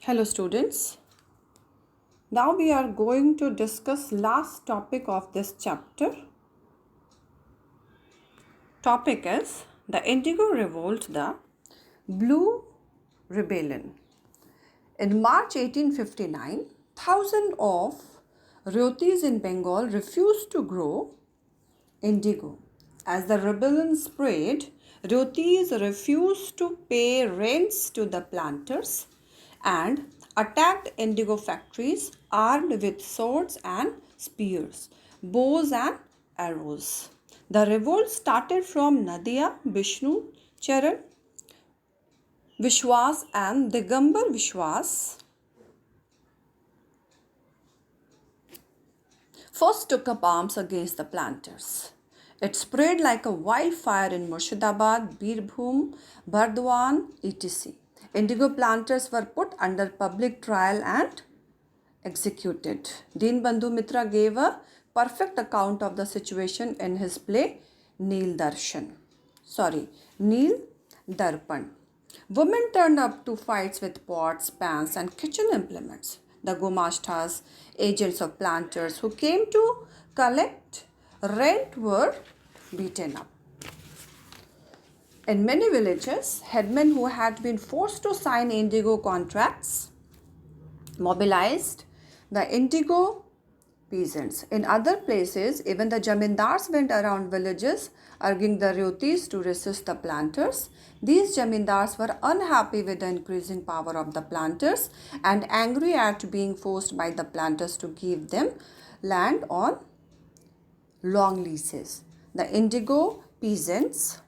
Hello students. Now we are going to discuss last topic of this chapter. Topic is the Indigo Revolt, the Blue Rebellion. In March 1859, thousands of Ryotis in Bengal refused to grow indigo. As the rebellion spread, Ryotis refused to pay rents to the planters and attacked indigo factories armed with swords and spears, bows and arrows. The revolt started from Nadia, Vishnu, Charan, Vishwas and Digambar Vishwas first took up arms against the planters. It spread like a wildfire in Murshidabad, Birbhum, Bardwan, etc. Indigo planters were put under public trial and executed. Deenbandhu Mitra gave a perfect account of the situation in his play Neel Darpan. Women turned up to fights with pots, pans and kitchen implements. The Gumashtas, agents of planters who came to collect rent, were beaten up. In many villages, headmen who had been forced to sign indigo contracts mobilized the indigo peasants. In other places, even the jamindars went around villages urging the Ryotis to resist the planters. These jamindars were unhappy with the increasing power of the planters and angry at being forced by the planters to give them land on long leases. The indigo peasants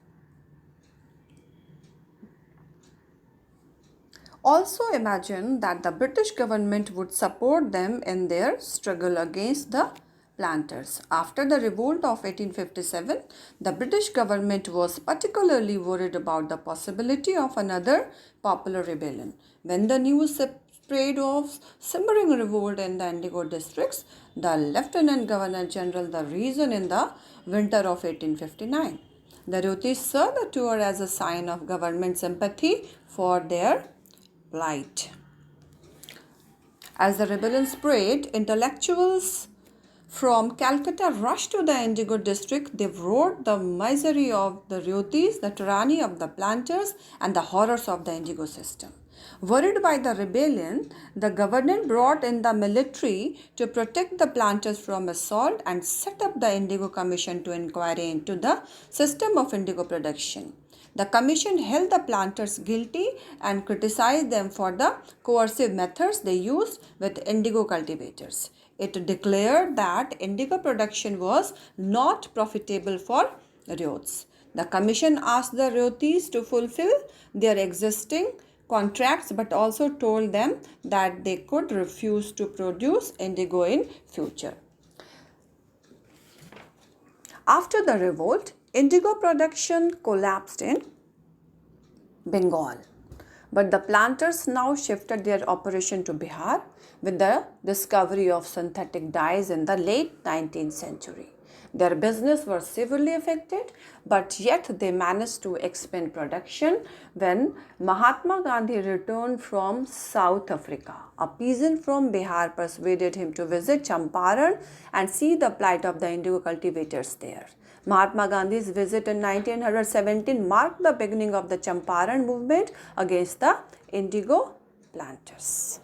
also imagined that the British government would support them in their struggle against the planters. After the revolt of 1857, the British government was particularly worried about the possibility of another popular rebellion. When the news spread of simmering revolt in the indigo districts, the Lieutenant Governor General the reason in the winter of 1859. The Ryotis saw the tour as a sign of government sympathy for their plight. As the rebellion spread, intellectuals from Calcutta rushed to the indigo district. They wrote the misery of the Ryotis, the tyranny of the planters, and the horrors of the indigo system. Worried by the rebellion, the government brought in the military to protect the planters from assault and set up the Indigo Commission to inquire into the system of indigo production. The commission held the planters guilty and criticized them for the coercive methods they used with indigo cultivators. It declared that indigo production was not profitable for Ryots. The commission asked the Ryotis to fulfill their existing contracts but also told them that they could refuse to produce indigo in future. After the revolt, indigo production collapsed in Bengal. But the planters now shifted their operation to Bihar with the discovery of synthetic dyes in the late 19th century. Their business was severely affected, but yet they managed to expand production when Mahatma Gandhi returned from South Africa. A peasant from Bihar persuaded him to visit Champaran and see the plight of the indigo cultivators there. Mahatma Gandhi's visit in 1917 marked the beginning of the Champaran movement against the indigo planters.